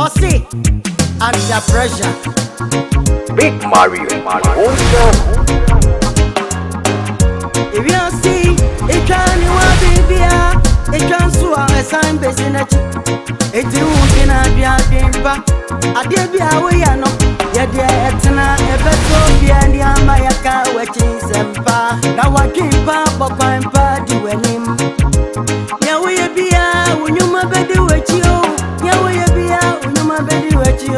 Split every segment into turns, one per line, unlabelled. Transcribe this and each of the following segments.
Ossie, under pressure.
Big Mario,
If you see, it can you want baby, it can swallow a sign basing it. It won't be a dimpa. I did be away, I know. Yet, Etna, ever so be and the Amayaka, watching Sempa. Now I keep up, I'm party when him. Yeah, we be out when you my baby with you. Yeah, we be out when you my baby with you.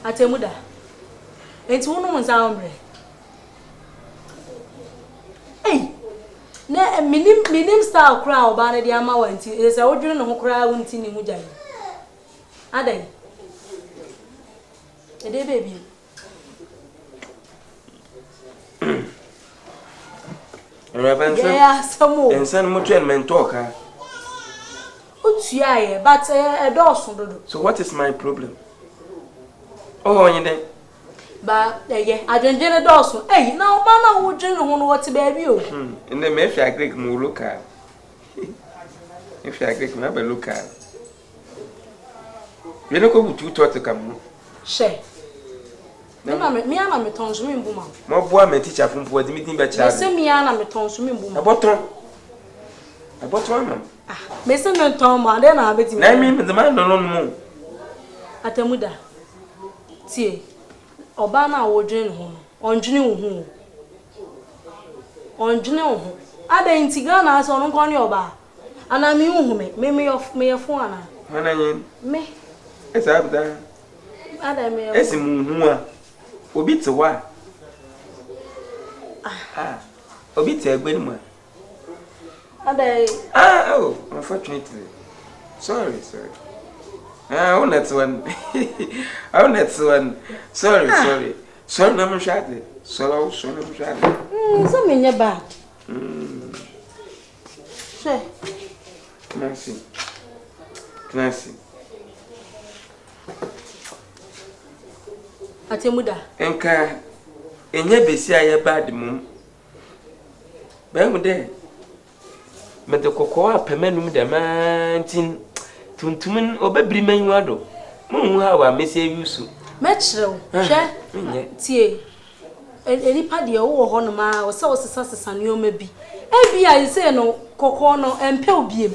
Atemuda. It's one woman's armory. Hey, na minim style crowd banner the ama went is a ordinary who cry won't in Mujay. Are they? A day baby. Yeah, some more.
And some more men talk, huh?
Yeah, but a dawson.
So, what is my problem? Oh, you know.
But, yeah, I don't get a dawson. Hey, now, Mama would drink on what to baby.
And then if I click, more look at. If I click, never look at. You don't go to talk to come. Share. Me ana me tonso me mbuma. Mo boa me teacher from for the meeting batch. Me say me ana me tonso me mbuma. Abotron mam. Ah, me say me ton ma dey na abeti me. Na me the man no mo. Atemuda. Tie. Oba na wodwen ho. Ondwene wo ho. Ondwene wo ho. Ada intiga na so no nkon oba. Ana me hu me yefo ana. Mana yin. Me. Esa abda. Ada me. Esi mu hu a. Obi te wa. Obi te egbe ni mu. Ada. Oh, unfortunately. Sorry. Oh, that's one. Sorry. Sorry, no shade. So no shade. So me nya bad. Say. Can I see? Atemuda. Enka enye besi aye bad mum. Ba mu de. Me de kokko apemanum de mantin tuntumin obabiri manwa do. Mu ha wa mesi yusu. Mechrew. Hwe. Tie. Eni pade wo ho no ma wo se wo sesa nneoma bi. Ebi a say no kokko no empe obiem.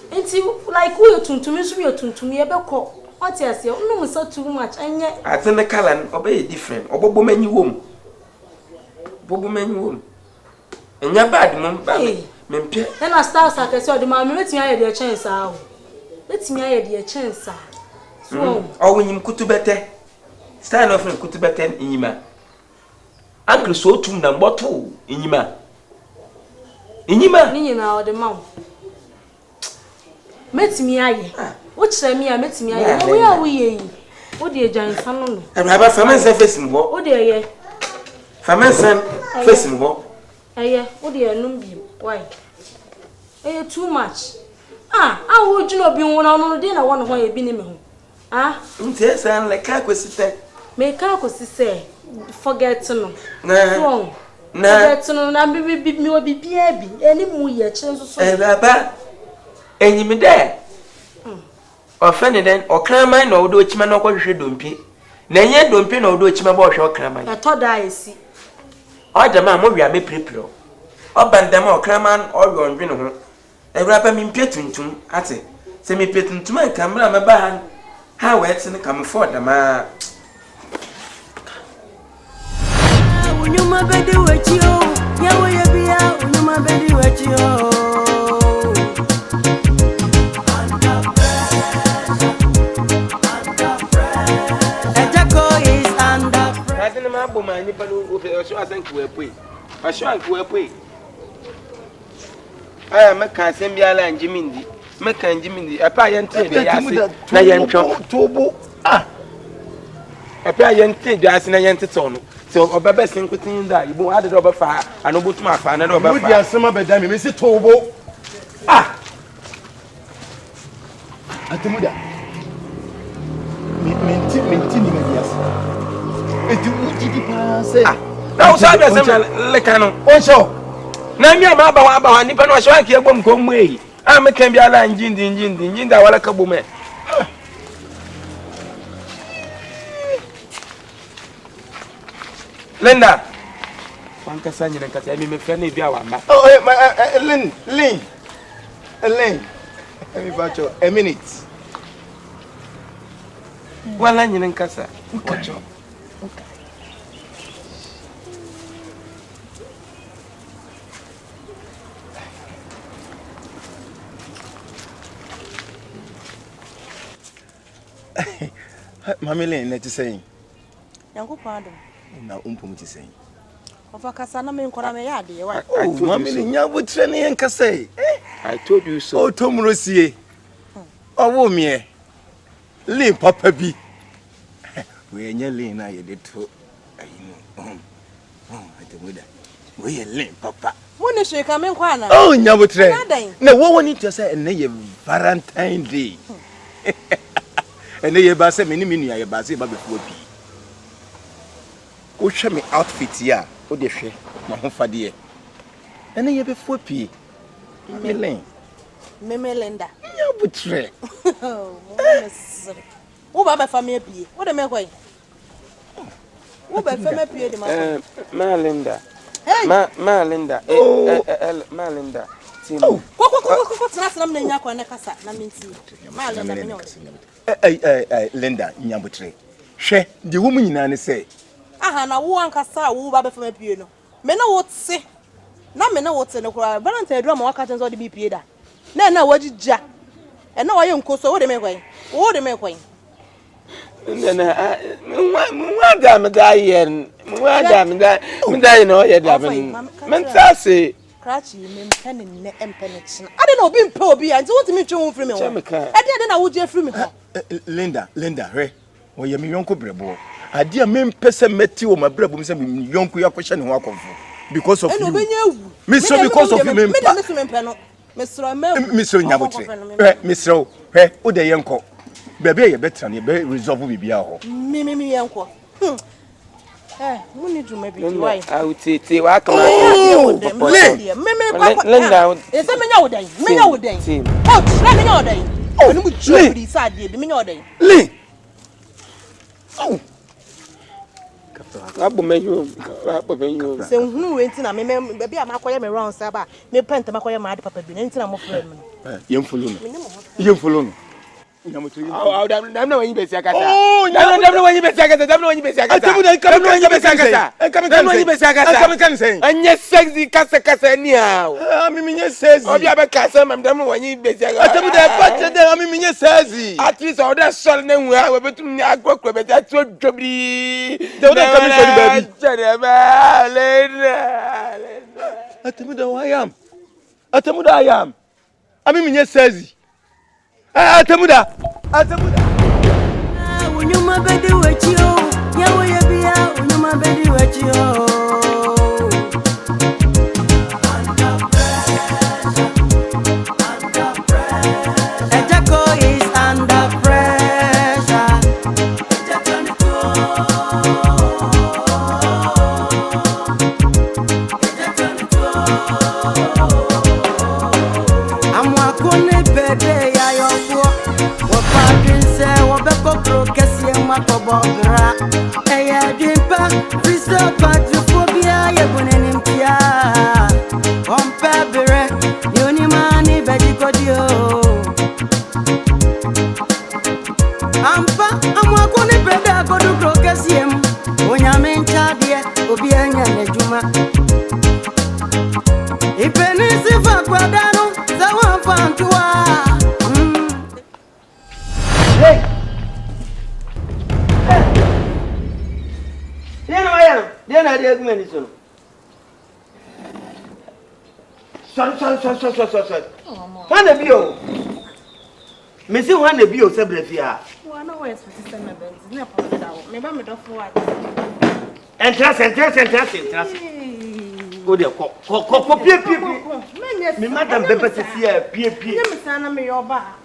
Enti like we tuntumi so we tuntumi ye bekọ. What you say? No, so too much. And yet, I think the color obey different. Obobo many womb. Bobo many womb. And you're bad, mum. Then I start like I saw the mammy. Let me have your chance out. Let me have your chance. Oh, when you could to better. Stand off and could to better in Yima. Uncle so to number 2 in Yima. In Yima, the mom. Met me, aye. What say me? I met me. Where are we? What dear giant son? And have a famous facing walk. Oh, dear, yeah. Famous facing walk. Aye, oh, dear, Numbi. Why? Eh, too much. I would you not be one on dinner one why you been in me? Yes, I'm like Carcosite. Make Carcosy say, forget to know. No, no, to know, and be baby. Any more yet, chance. And you me there. Offended then, or cramine or do it man or what you don't pay. Then yet don't pay or do it my boy or cramine. I thought I see. Or the man will be a me prepare. Or band them or craman or your dinner. A rapper mean petting to Ate. Send me petting to my camera, my band. How wet's in the come for the man. When you my baby with you, yeah, will you be out when you my baby with you? My nipper will show us and quay. I shall quay. I am a Cassambia and Jimmy. Macan Jimmy, a pie and tea, Tobo. A pie and tea, that's in a yanton. So obebe sinkutin da ibu ade do befa ano botum afa na do befa.
Wudi asema beda me si tobo. Ah. Atemuda. Minti ni medias. Eti wudi di pa se. Ah.
Na o sa be se leka no.
O so.
Na mi ama aba ni pa no so anke egbom ko mu eyi. Ah me kan bi ala njindi da wala ka bomme. Linda. Wanka sanyi na kasa me fe na bi awamba.
Oh, Lynn. Let me watch a minute.
Wala nyine nkasa.
Watch. Mami Lynn, let you say.
Yanko pardon.
Na umpum ti say.
Ofa kasa na me nkora me yade wa.
Oh, Mami Lynn, nya bu trene yen kasa.
I told you so.
Oh, Tomrosie. Oh, wo me. Lynn papa bi. We nya Lynn na ye de to. Ayino. Atemuda. We Lynn papa.
Woni sheka me nkwa na.
Oh, nya bu trene. Na wo woni to say na ye Valentine Day. Ene ye ba se me ni menu ye ba se ba be fu obi. Wo hwe me outfit ya, wo de hwe ma ho fade ye. Ene ye be fu obi.
Memelenda.
Ya butre.
Wo ba be fa me pie. Wo de me kwai. Wo be fa me pie de ma.
Malinda.
Hey.
Malinda. Malinda.
Ko tsana na nya kwa na kasa na minti. Malinda me nyo.
Linda nyambutre. Hwe de wo mu nyina ne se.
Aha na wo ankasa wo ba be fa me pie no. Me na wo tse. Na me na wo tse no kura. Valentine do ma waka tenzo de bi pie da. Na wajija. E na waye nkoso wo de me kwai. Wo de me kwai.
Na mwada mdayen. Mwada mdayen no ye da ben. Mentase.
Krachi me mpene ne empene china. Ade na obi mpe obi ya. Nti wo timi twe wo free me ho. Ade na wo je free me ho.
Linda, hwe. Wo ye me yonko brebo. Ade a me mpese meti wo mabrebo me se me yonko yakwohye ne ho akonfo. Because of you. Me so because of you me.
Me da me so me mpe no.
Misro nyabotre. Misro, wo de yenko. Bebe ye betra ne be resolve bibia ho.
Me yenko. Muni duma bi why?
Awutete wa kama.
Linda. Ese me nya wodan. Me nya wodan. Oh, try me nya wodan. Oh, ni mu jobri sa de bi me nya wodan.
Lin. Oh.
Abo menyo.
Se hunu we ntina me bebe a makoye me round sa ba. Me pent makoye ma ade papa bi. Ntina mo frɛ me.
Yemfolo no.
Oh, damn no when you be sakata. Oh, damn when you be sakata. Damn when you be sakata.
Atemuda come when you be sakata. Come when you be sakata. Come say.
Anya sexy kasa anyhow.
Ami minye sexy.
Obi aba kasa mam damn when you be sakata.
Atemuda pache de ami minye sexy.
At least all that sol na hu a we betum ni agwakwa be that so dwobri.
They don't come for the baby. Atemuda who I am. Atemuda I am. Ami minye sexy. Atemuda.
Unyuma bedi wechio, yawe yebia unyuma bedi wechio. Agya Koo is under pressure. Amoako ne bebe ya yofo. Makobogra, Eya Dimpa, Friso Patrophobia, Yabunencia, Ompebere, Unimani Bedicodio. Ampa, Amoakoni Beda, go to Crocasium, Unyamin Chadia, Obianga Nejuma. If any Sifa Quadano, the one found to
Then I recommend it. Sorry. One of you. Missing one of you, Sabrifia.
One always with the same event. Never put it out. Maybe I'm a dog for what.
Entrance. Go there, go, pie. Me madam Bebe says here, pie.
Me your bar.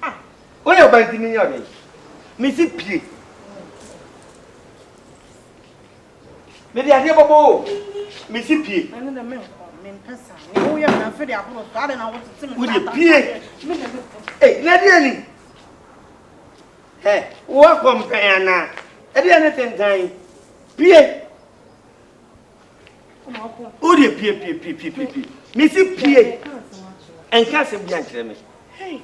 Oh, you're biting me, your Missy Pie. Maybe I hear Bobo. Missy Pie.
I know the milk. Oh, yeah, I'm afraid I want to
Would you pie? Hey, Lady. Hey, welcome, Payana. At the end of time, pie. Oh, dear, pie. Missy Pie. And Cassie behind me. Hey,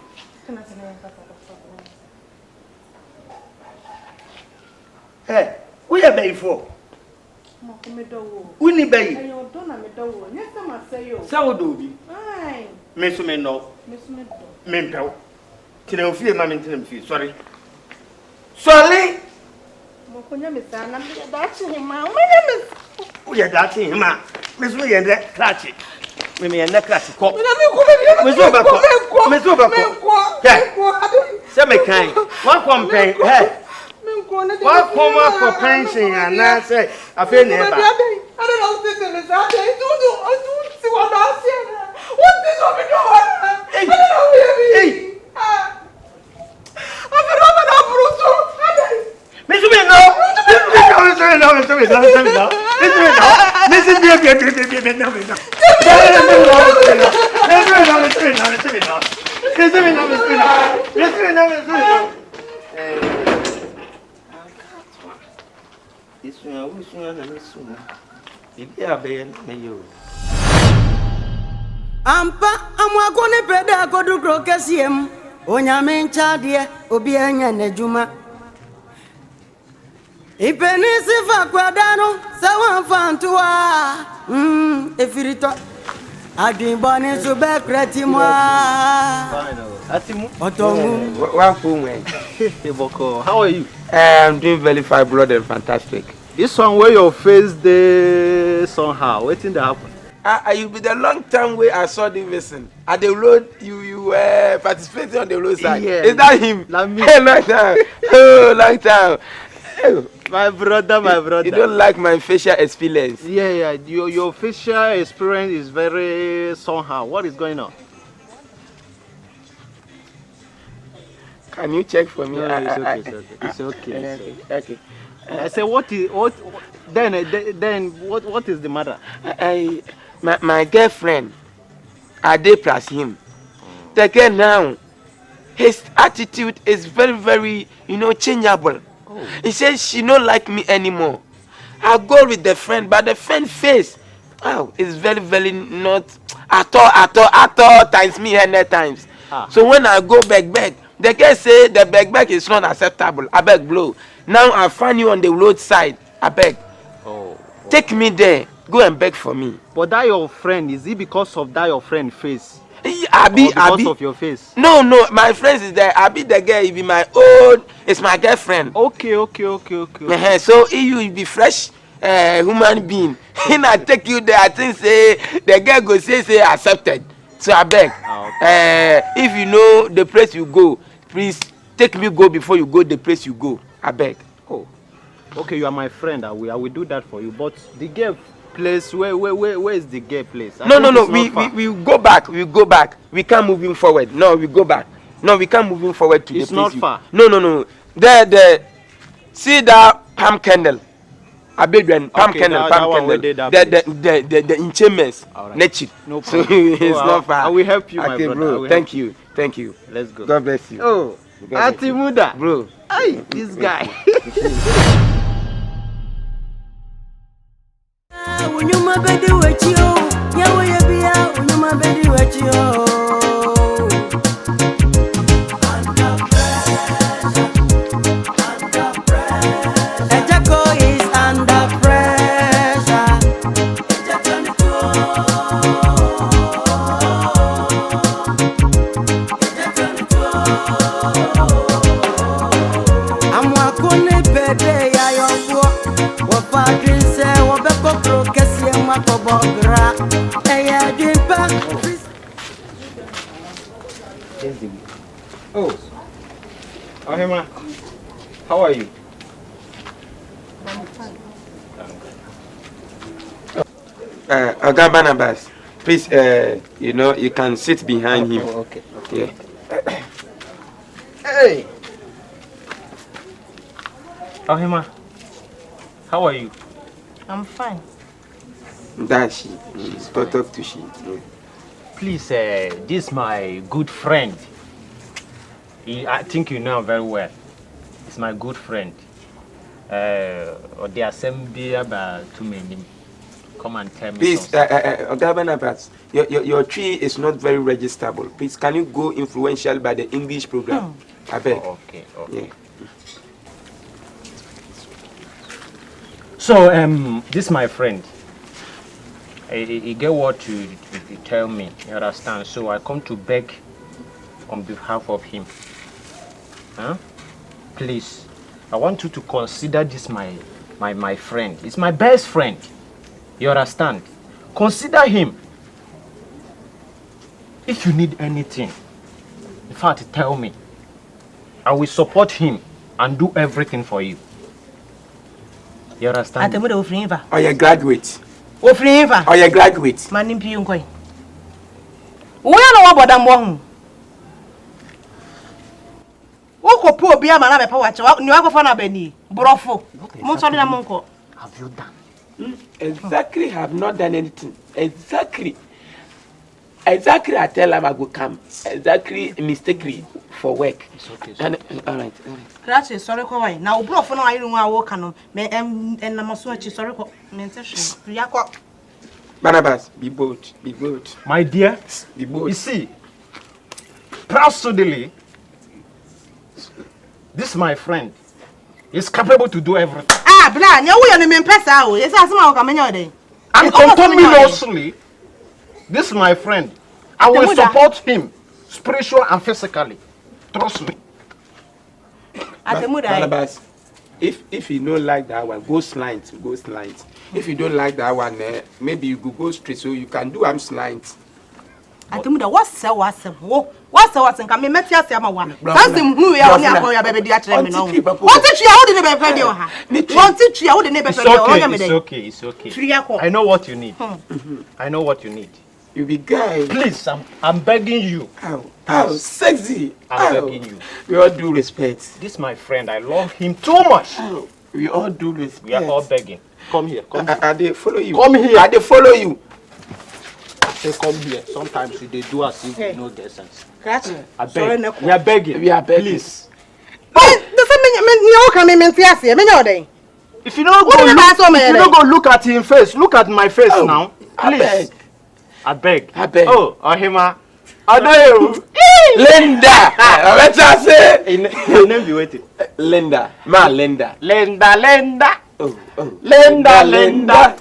hey, we are bay for. We need bay. So do we. Miss me no. Mimpel. Till fear, mammy, sorry. Sorry. We are dancing him, Miss Me and that clutch. Me and that clutch. Miss Semi-kind. What campaign? Hey. What come up for pension and I say, I feel never. I don't know this is that. I don't see what I said. What is over there? I don't know. I'm a Roman of Bruce. Mr. Mino,
Ampa Amoako ne peda kodu krokesiem onyame nchadie obi anya najuma Ipenisi fa kwadano sawa fantua efirito adinboni sube kretimwa
Atimu.
Otomu
One phone.
Hey Boko, how are you?
I'm doing very fine, brother. Fantastic.
This one where your face there somehow. What in the happen?
You be the long time way I saw the person at the road. You participating on the roadside.
Yeah.
Is that him?
Like me.
Hey, long time. Oh, long time.
My brother.
You don't like my facial experience?
Yeah. Your facial experience is very somehow. What is going on?
Can you check for me?
No, it's okay.
Okay.
I say what is the matter?
My girlfriend, Ade plus him. The girl now, his attitude is very, changeable.
Oh.
He says she don't like me anymore. I go with the friend, but the friend face, is very not at all times me 100 times. So when I go back, the girl say the back is not acceptable. I beg blow. Now I find you on the roadside. I beg.
Oh.
Take me there. Go and beg for me.
But that your friend, is it because of that your friend face?
Because
of your face?
No, my friend is there. Abi the girl, he be my own. It's my girlfriend.
Okay.
So you will be fresh human being. And I take you there. I think say the girl go say accepted. So I beg.
Okay.
If you know the place you go, please take me go before you go the place you go. I beg.
Oh. Okay, you are my friend. I will do that for you. But the girl place, where is the girl place?
No. We go back. We can't moving forward. No, we go back. No, we can't moving forward to
it's
the place.
It's not far.
No. There. See that palm candle. I beg you, palm candle. The enchantments.
Right. No problem.
So it's not far.
I will help you, my
okay,
brother.
bro. Thank you.
Let's go.
God bless you.
Oh, Atemuda,
bro.
Hey, this guy.
Unyuma bedi wechio, yawe yebia unyuma bedi wechio. Agya Koo is under pressure. Amoako ne pede ya yongo, wafadin se wabeko krokesi makobogra. Eya dimpa.
Oh, Ohima, how are you?
Oga Barnabas, please, you know, you can sit behind him.
Okay.
Yeah.
Hey. Ohima, how are you?
I'm fine.
That's she. Talk to she. Yeah.
Please, this is my good friend. I think you know him very well. He's my good friend. Or the assembly about too many. Come and tell me.
Please, Oga Barnabas, your tree is not very registerable. Please, can you go influential by the English program? I beg.
Oh, okay.
Yeah.
So, this is my friend. He get what to tell me. You understand? So I come to beg on behalf of him. Huh? Please, I want you to consider this my friend. It's my best friend. You understand? Consider him. If you need anything, in fact, tell me. I will support him and do everything for you. You understand?
Atemuda ofriva.
Or you graduate.
Ofriva.
Or you graduate.
Manim pi nkoi. Wo ya no waboda mbo hu. Wo ko po obi ama na be pa wache. Ni wa ko fa na bani. Brofo. Mo so na mo nko.
Have you done?
Exactly, have not done anything. Exactly, I tell him I go come. Exactly, mistakenly for work.
It's okay.
All right.
Gracias, sorry ko wai. Na obrofo na ayi nwa wo ka no. Me na maso achi sorry ko. Me ntehwe. Ya ko.
Barnabas, be bold.
My dear,
Be bold.
you see, proudly, this my friend is capable to do everything.
Ah, bla, nya wo ya no me mpesa o. Yesa asema wo ka menya odey.
And continuously, this my friend, I will support him spiritually and physically. Trust me.
Atemuda.
Barnabas, if you don't like that one, go slant. If you don't like that one, maybe you go straight so you can do am slant.
Atemuda, what's ka me meti ase ama wa. Sansem hu ya oni akọ ya bebe di a kire me no. What teach you how de be pray o ha. What teach you how de be pray o me dey.
It's okay. I know what you need. I know what you need.
You be guy.
Please, I'm begging you.
Ow, sexy.
I'm begging you.
We all do respect.
This my friend, I love him too much.
We all do respect.
We are all begging. Come here.
They follow you.
Come here.
They follow you.
Say come here. Sometimes they do as if you know their sense.
Gracias.
I beg. We are begging. Please. If you don't go look at his face, look at my face now. Please. I beg. Oh, Ohima.
Linda. Let's say.
Your name be waiting.
Linda.
Linda.
Oh.
Linda.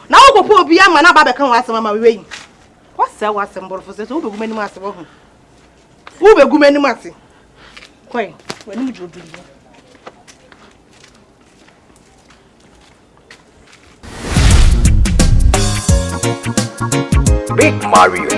Na wo popo obi ama na ba be kan wasem ama we yi. What say wasem borfo se so wo be gumanim ase wo ho. Wo be gumanim ase. Koi, we ni jodu.
Big Mario.